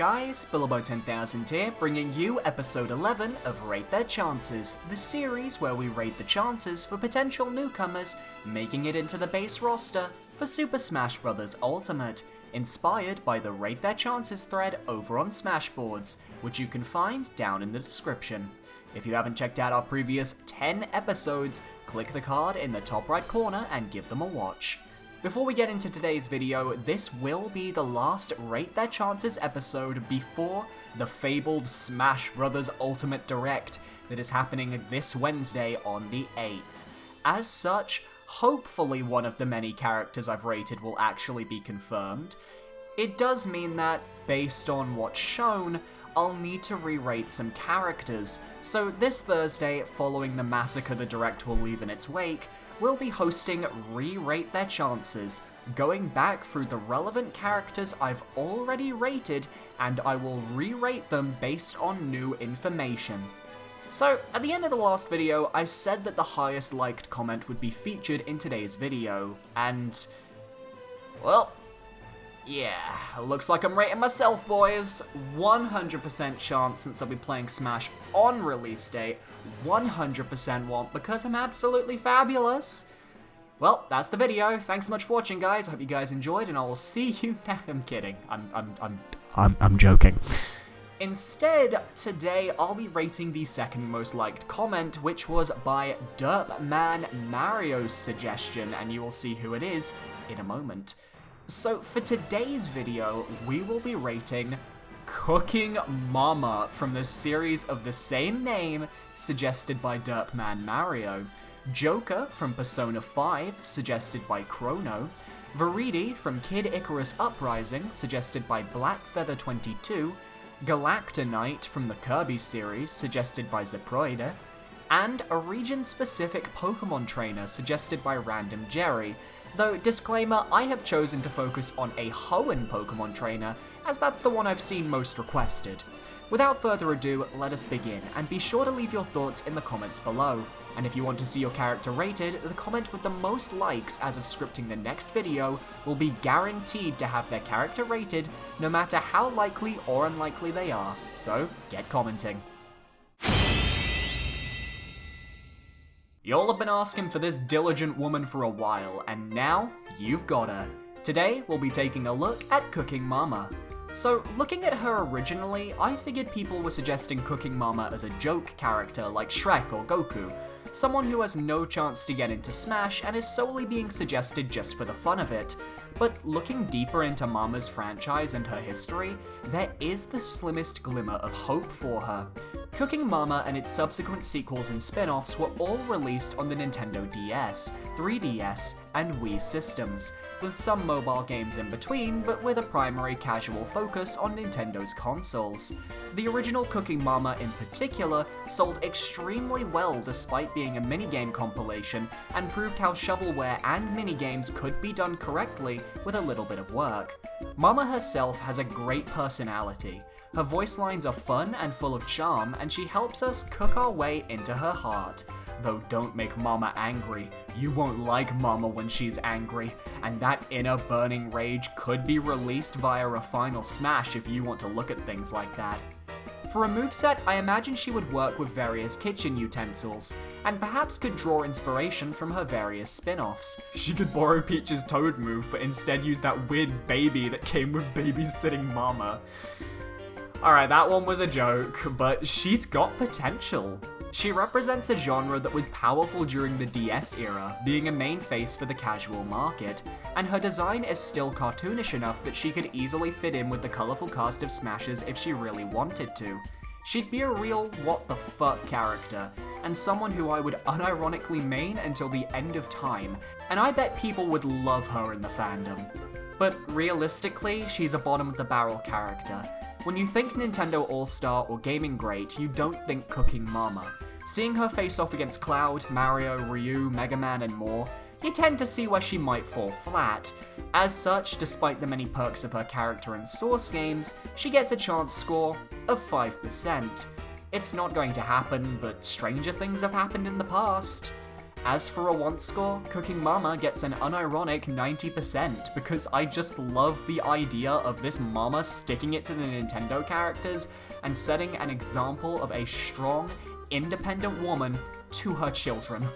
guys, Bilbo10000 here, bringing you episode 11 of Rate Their Chances, the series where we rate the chances for potential newcomers making it into the base roster for Super Smash Bros. Ultimate, inspired by the Rate Their Chances thread over on Smashboards, which you can find down in the description. If you haven't checked out our previous 10 episodes, click the card in the top right corner and give them a watch. Before we get into today's video, this will be the last Rate Their Chances episode before the fabled Smash Bros. Ultimate Direct that is happening this Wednesday on the 8th. As such, hopefully one of the many characters I've rated will actually be confirmed. It does mean that, based on what's shown, I'll need to re-rate some characters, so this Thursday, following the massacre the Direct will leave in its wake, we'll be hosting Re-Rate Their Chances, going back through the relevant characters I've already rated, and I will re-rate them based on new information. So, at the end of the last video, I said that the highest liked comment would be featured in today's video, and, well, yeah, looks like I'm rating myself, boys. 100% chance since I'll be playing Smash on release date, 100% want because I'm absolutely fabulous. Well, that's the video. Thanks so much for watching, guys. I hope you guys enjoyed, and I will see you now. I'm kidding. I'm joking. Instead, today I'll be rating the second most liked comment, which was by Derpman Mario's suggestion, and you will see who it is in a moment. So for today's video, we will be rating Cooking Mama from the series of the same name suggested by Derpman Mario, Joker from Persona 5 suggested by Chrono, Viridi from Kid Icarus Uprising suggested by Blackfeather22, Galacta Knight from the Kirby series suggested by Zeproide, and a region-specific Pokemon trainer suggested by Random Jerry, though disclaimer, I have chosen to focus on a Hoenn Pokemon trainer, as that's the one I've seen most requested. Without further ado, let us begin, and be sure to leave your thoughts in the comments below. And if you want to see your character rated, the comment with the most likes as of scripting the next video will be guaranteed to have their character rated, no matter how likely or unlikely they are. So, get commenting. Y'all have been asking for this diligent woman for a while, and now you've got her. Today, we'll be taking a look at Cooking Mama. So, looking at her originally, I figured people were suggesting Cooking Mama as a joke character like Shrek or Goku, someone who has no chance to get into Smash and is solely being suggested just for the fun of it. But looking deeper into Mama's franchise and her history, there is the slimmest glimmer of hope for her. Cooking Mama and its subsequent sequels and spin-offs were all released on the Nintendo DS, 3DS, and Wii systems, with some mobile games in between, but with a primary casual focus on Nintendo's consoles. The original Cooking Mama in particular sold extremely well despite being a minigame compilation, and proved how shovelware and minigames could be done correctly with a little bit of work. Mama herself has a great personality. Her voice lines are fun and full of charm, and she helps us cook our way into her heart. Though don't make Mama angry. You won't like Mama when she's angry, and that inner burning rage could be released via a final smash if you want to look at things like that. For a moveset, I imagine she would work with various kitchen utensils, and perhaps could draw inspiration from her various spin-offs. She could borrow Peach's Toad move, but instead use that weird baby that came with babysitting Mama. Alright, that one was a joke, but she's got potential. She represents a genre that was powerful during the DS era, being a main face for the casual market, and her design is still cartoonish enough that she could easily fit in with the colourful cast of Smashers if she really wanted to. She'd be a real what the fuck character, and someone who I would unironically main until the end of time, and I bet people would love her in the fandom. But realistically, she's a bottom-of-the-barrel character. When you think Nintendo All-Star or Gaming Great, you don't think Cooking Mama. Seeing her face off against Cloud, Mario, Ryu, Mega Man, and more, you tend to see where she might fall flat. As such, despite the many perks of her character in Source games, she gets a chance score of 5%. It's not going to happen, but stranger things have happened in the past. As for a want score, Cooking Mama gets an unironic 90% because I just love the idea of this mama sticking it to the Nintendo characters and setting an example of a strong, independent woman to her children.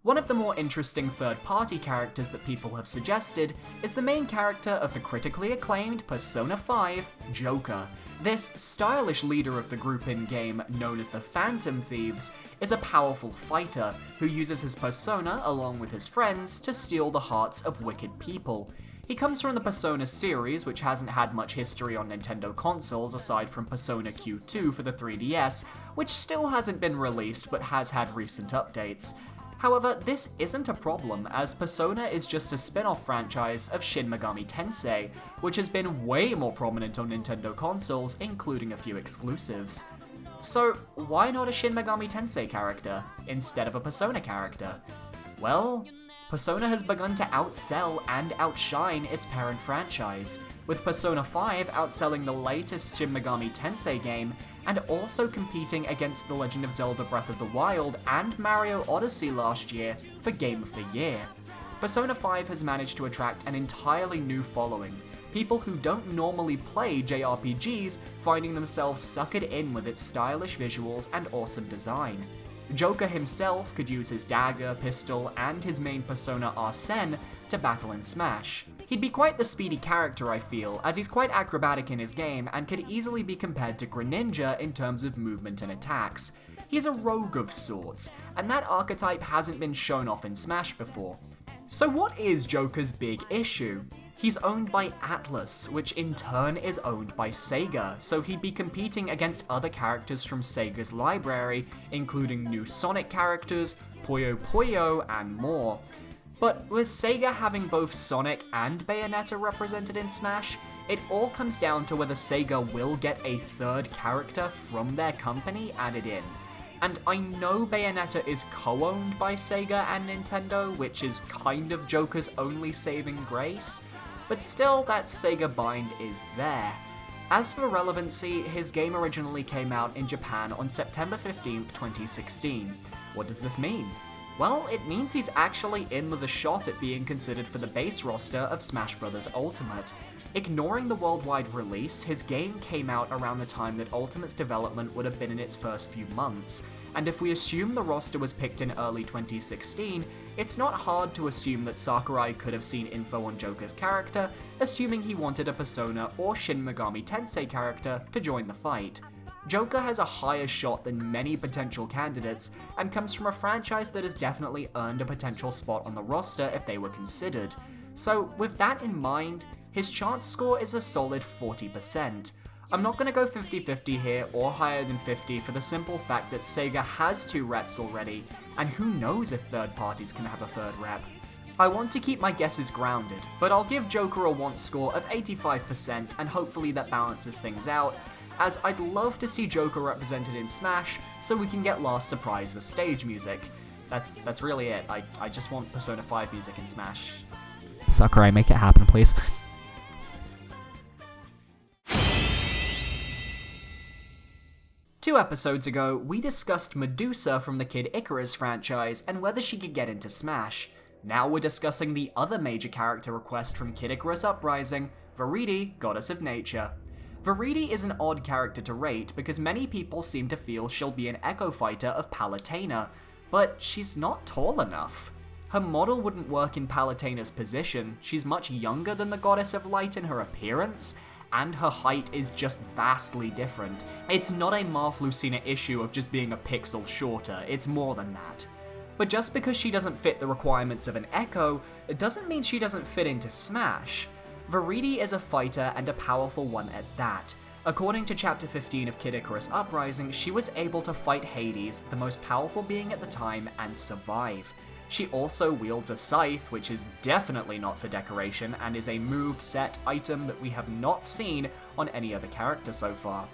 One of the more interesting third-party characters that people have suggested is the main character of the critically acclaimed Persona 5, Joker. This stylish leader of the group in-game, known as the Phantom Thieves, is a powerful fighter who uses his persona along with his friends to steal the hearts of wicked people. He comes from the Persona series, which hasn't had much history on Nintendo consoles aside from Persona Q2 for the 3DS, which still hasn't been released but has had recent updates. However, this isn't a problem, as Persona is just a spin-off franchise of Shin Megami Tensei, which has been way more prominent on Nintendo consoles, including a few exclusives. So, why not a Shin Megami Tensei character, instead of a Persona character? Well, Persona has begun to outsell and outshine its parent franchise, with Persona 5 outselling the latest Shin Megami Tensei game, and also competing against The Legend of Zelda Breath of the Wild and Mario Odyssey last year for Game of the Year. Persona 5 has managed to attract an entirely new following, people who don't normally play JRPGs finding themselves suckered in with its stylish visuals and awesome design. Joker himself could use his dagger, pistol, and his main persona Arsene to battle in Smash. He'd be quite the speedy character, I feel, as he's quite acrobatic in his game and could easily be compared to Greninja in terms of movement and attacks. He's a rogue of sorts, and that archetype hasn't been shown off in Smash before. So what is Joker's big issue? He's owned by Atlus, which in turn is owned by Sega, so he'd be competing against other characters from Sega's library, including new Sonic characters, Puyo Puyo, and more. But with Sega having both Sonic and Bayonetta represented in Smash, it all comes down to whether Sega will get a third character from their company added in. And I know Bayonetta is co-owned by Sega and Nintendo, which is kind of Joker's only saving grace, but still that Sega bind is there. As for relevancy, his game originally came out in Japan on September 15th, 2016. What does this mean? Well, it means he's actually in with a shot at being considered for the base roster of Smash Bros. Ultimate. Ignoring the worldwide release, his game came out around the time that Ultimate's development would have been in its first few months, and if we assume the roster was picked in early 2016, it's not hard to assume that Sakurai could have seen info on Joker's character, assuming he wanted a Persona or Shin Megami Tensei character to join the fight. Joker has a higher shot than many potential candidates, and comes from a franchise that has definitely earned a potential spot on the roster if they were considered. So with that in mind, his chance score is a solid 40%. I'm not going to go 50-50 here or higher than 50 for the simple fact that Sega has 2 reps already, and who knows if third parties can have a third rep. I want to keep my guesses grounded, but I'll give Joker a want score of 85% and hopefully that balances things out, as I'd love to see Joker represented in Smash so we can get Last Surprise's stage music. That's really it. I just want Persona 5 music in Smash. Sakurai, make it happen, please. Two episodes ago, we discussed Medusa from the Kid Icarus franchise and whether she could get into Smash. Now we're discussing the other major character request from Kid Icarus Uprising, Viridi, Goddess of Nature. Viridi is an odd character to rate because many people seem to feel she'll be an Echo Fighter of Palutena, but she's not tall enough. Her model wouldn't work in Palutena's position, she's much younger than the Goddess of Light in her appearance, and her height is just vastly different. It's not a Marth Lucina issue of just being a pixel shorter, it's more than that. But just because she doesn't fit the requirements of an Echo, it doesn't mean she doesn't fit into Smash. Viridi is a fighter and a powerful one at that. According to Chapter 15 of Kid Icarus Uprising, she was able to fight Hades, the most powerful being at the time, and survive. She also wields a scythe, which is definitely not for decoration, and is a move-set item that we have not seen on any other character so far.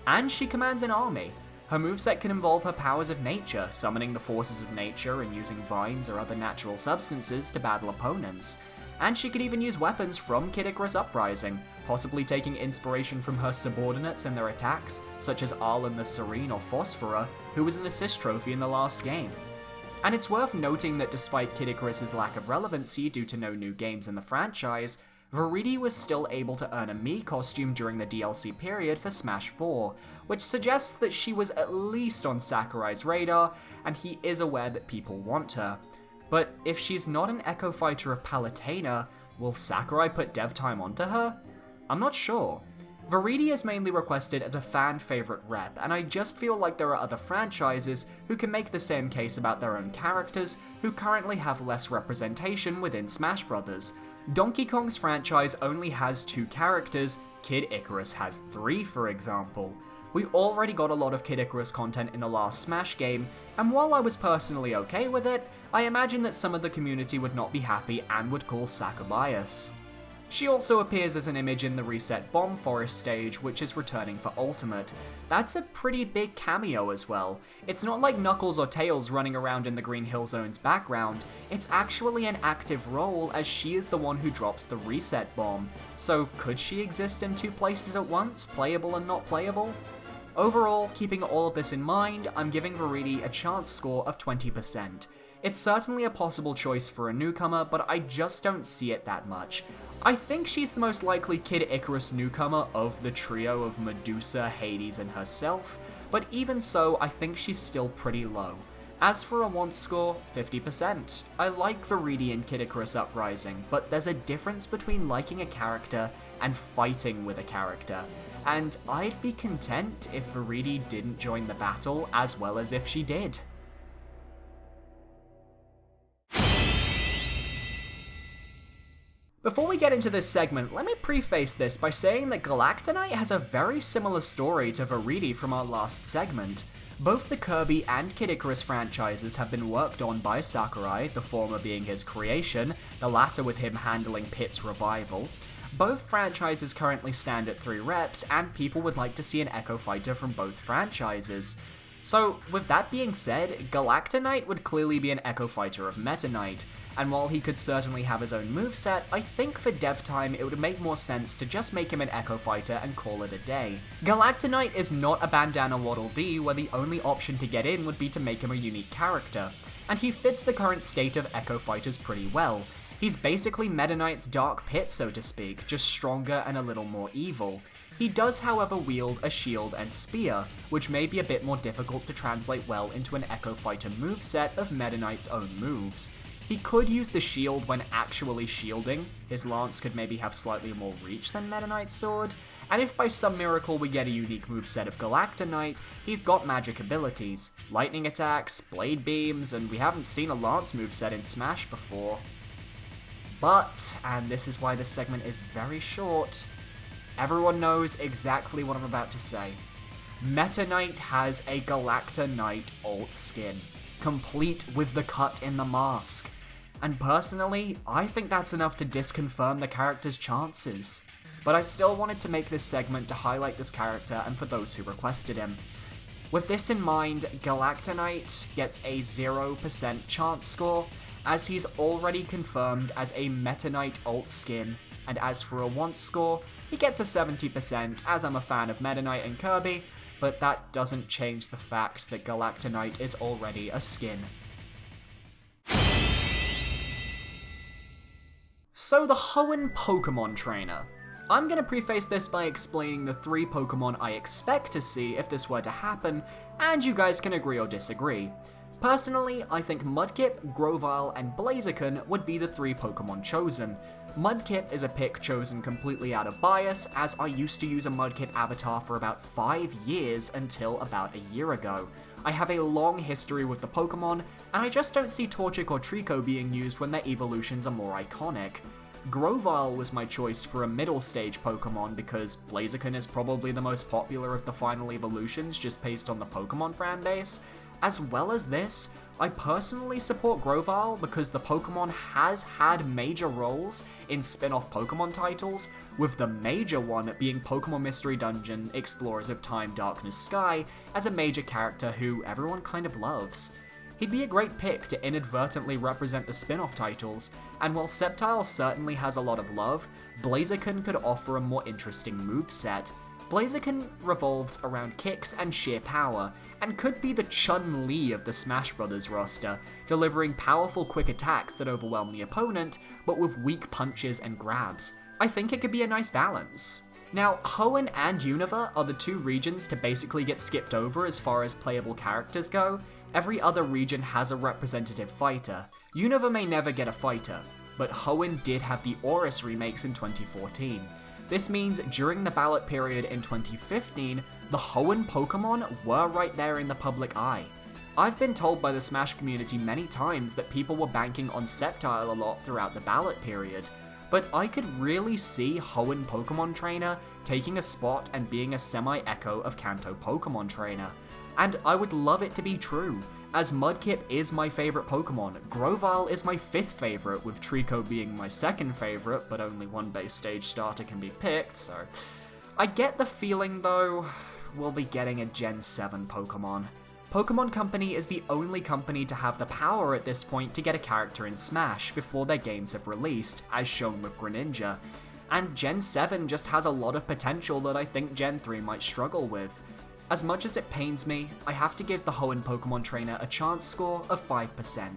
And she commands an army. Her moveset can involve her powers of nature, summoning the forces of nature and using vines or other natural substances to battle opponents. And she could even use weapons from Kid Icarus Uprising, possibly taking inspiration from her subordinates and their attacks, such as Arlen the Serene or Phosphora, who was an assist trophy in the last game. And it's worth noting that despite Kid Icarus's lack of relevancy due to no new games in the franchise, Viridi was still able to earn a Mii costume during the DLC period for Smash 4, which suggests that she was at least on Sakurai's radar, and he is aware that people want her. But if she's not an Echo Fighter of Palutena, will Sakurai put dev time onto her? I'm not sure. Viridi is mainly requested as a fan favorite rep, and I just feel like there are other franchises who can make the same case about their own characters who currently have less representation within Smash Bros. Donkey Kong's franchise only has 2 characters, Kid Icarus has 3 for example. We already got a lot of Kid Icarus content in the last Smash game, and while I was personally okay with it, I imagine that some of the community would not be happy and would call Saka bias. She also appears as an image in the Reset Bomb Forest stage, which is returning for Ultimate. That's a pretty big cameo as well. It's not like Knuckles or Tails running around in the Green Hill Zone's background, it's actually an active role as she is the one who drops the Reset Bomb. So could she exist in 2 places at once, playable and not playable? Overall, keeping all of this in mind, I'm giving Viridi a chance score of 20%. It's certainly a possible choice for a newcomer, but I just don't see it that much. I think she's the most likely Kid Icarus newcomer of the trio of Medusa, Hades, and herself, but even so, I think she's still pretty low. As for a want score, 50%. I like Viridi in Kid Icarus Uprising, but there's a difference between liking a character and fighting with a character, and I'd be content if Viridi didn't join the battle as well as if she did. Before we get into this segment, let me preface this by saying that Galacta Knight has a very similar story to Viridi from our last segment. Both the Kirby and Kid Icarus franchises have been worked on by Sakurai, the former being his creation, the latter with him handling Pit's revival. Both franchises currently stand at 3 reps, and people would like to see an Echo Fighter from both franchises. So, with that being said, Galacta Knight would clearly be an Echo Fighter of Meta Knight, and while he could certainly have his own moveset, I think for dev time it would make more sense to just make him an Echo Fighter and call it a day. Galacta Knight is not a Bandana Waddle Dee where the only option to get in would be to make him a unique character, and he fits the current state of Echo Fighters pretty well. He's basically Meta Knight's Dark Pit, so to speak, just stronger and a little more evil. He does, however, wield a shield and spear, which may be a bit more difficult to translate well into an Echo Fighter moveset of Meta Knight's own moves. He could use the shield when actually shielding, his lance could maybe have slightly more reach than Meta Knight's sword, and if by some miracle we get a unique moveset of Galacta Knight, he's got magic abilities, lightning attacks, blade beams, and we haven't seen a lance moveset in Smash before. But, and this is why this segment is very short, everyone knows exactly what I'm about to say. Meta Knight has a Galacta Knight alt skin, complete with the cut in the mask. And personally, I think that's enough to disconfirm the character's chances. But I still wanted to make this segment to highlight this character and for those who requested him. With this in mind, Galacta Knight gets a 0% chance score, as he's already confirmed as a Meta Knight alt skin, and as for a want score, he gets a 70% as I'm a fan of Meta Knight and Kirby, but that doesn't change the fact that Galacta Knight is already a skin. So the Hoenn Pokemon Trainer. I'm gonna preface this by explaining the 3 Pokemon I expect to see if this were to happen, and you guys can agree or disagree. Personally, I think Mudkip, Grovyle, and Blaziken would be the 3 Pokemon chosen. Mudkip is a pick chosen completely out of bias, as I used to use a Mudkip avatar for about 5 years until about a year ago. I have a long history with the Pokemon, and I just don't see Torchic or Trico being used when their evolutions are more iconic. Grovyle was my choice for a middle stage Pokemon because Blaziken is probably the most popular of the final evolutions just based on the Pokemon fan base. As well as this, I personally support Grovyle because the Pokemon has had major roles in spin-off Pokemon titles, with the major one being Pokemon Mystery Dungeon, Explorers of Time, Darkness, Sky, as a major character who everyone kind of loves. He'd be a great pick to inadvertently represent the spin-off titles, and while Sceptile certainly has a lot of love, Blaziken could offer a more interesting moveset. Blaziken revolves around kicks and sheer power, and could be the Chun-Li of the Smash Bros. Roster, delivering powerful quick attacks that overwhelm the opponent, but with weak punches and grabs. I think it could be a nice balance. Now, Hoenn and Unova are the two regions to basically get skipped over as far as playable characters go. Every other region has a representative fighter. Unova may never get a fighter, but Hoenn did have the Aurus remakes in 2014. This means during the ballot period in 2015, the Hoenn Pokemon were right there in the public eye. I've been told by the Smash community many times that people were banking on Sceptile a lot throughout the ballot period, but I could really see Hoenn Pokemon Trainer taking a spot and being a semi-echo of Kanto Pokemon Trainer. And I would love it to be true, as Mudkip is my favourite Pokemon, Grovyle is my 5th favourite, with Trico being my 2nd favourite, but only one base stage starter can be picked, so... I get the feeling though, we'll be getting a Gen 7 Pokemon. Pokemon Company is the only company to have the power at this point to get a character in Smash before their games have released, as shown with Greninja. And Gen 7 just has a lot of potential that I think Gen 3 might struggle with. As much as it pains me, I have to give the Hoenn Pokemon Trainer a chance score of 5%.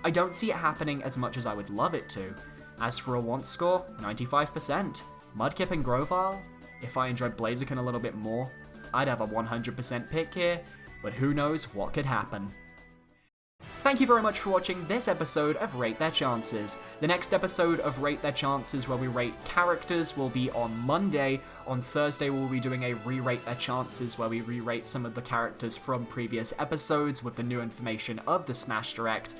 I don't see it happening as much as I would love it to. As for a want score, 95%. Mudkip and Grovyle? If I enjoyed Blaziken a little bit more, I'd have a 100% pick here, but who knows what could happen. Thank you very much for watching this episode of Rate Their Chances. The next episode of Rate Their Chances, where we rate characters, will be on Monday. On Thursday, we'll be doing a Re-Rate Their Chances, where we re-rate some of the characters from previous episodes with the new information of the Smash Direct.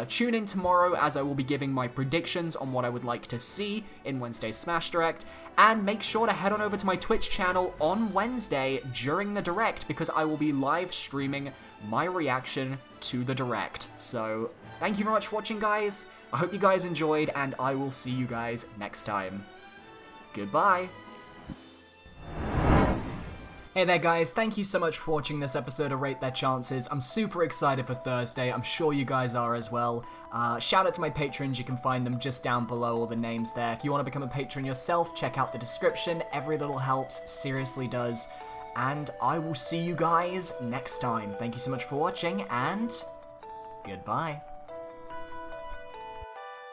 Tune in tomorrow, as I will be giving my predictions on what I would like to see in Wednesday's Smash Direct, and make sure to head on over to my Twitch channel on Wednesday during the Direct, because I will be live streaming my reaction to the Direct. So, thank you very much for watching, guys. I hope you guys enjoyed, and I will see you guys next time. Goodbye. Hey there guys, thank you so much for watching this episode of Rate Their Chances. I'm super excited for Thursday, I'm sure you guys are as well. Shout out to my patrons, you can find them just down below, all the names there. If you want to become a patron yourself, check out the description, every little helps, seriously does. And I will see you guys next time. Thank you so much for watching, and goodbye.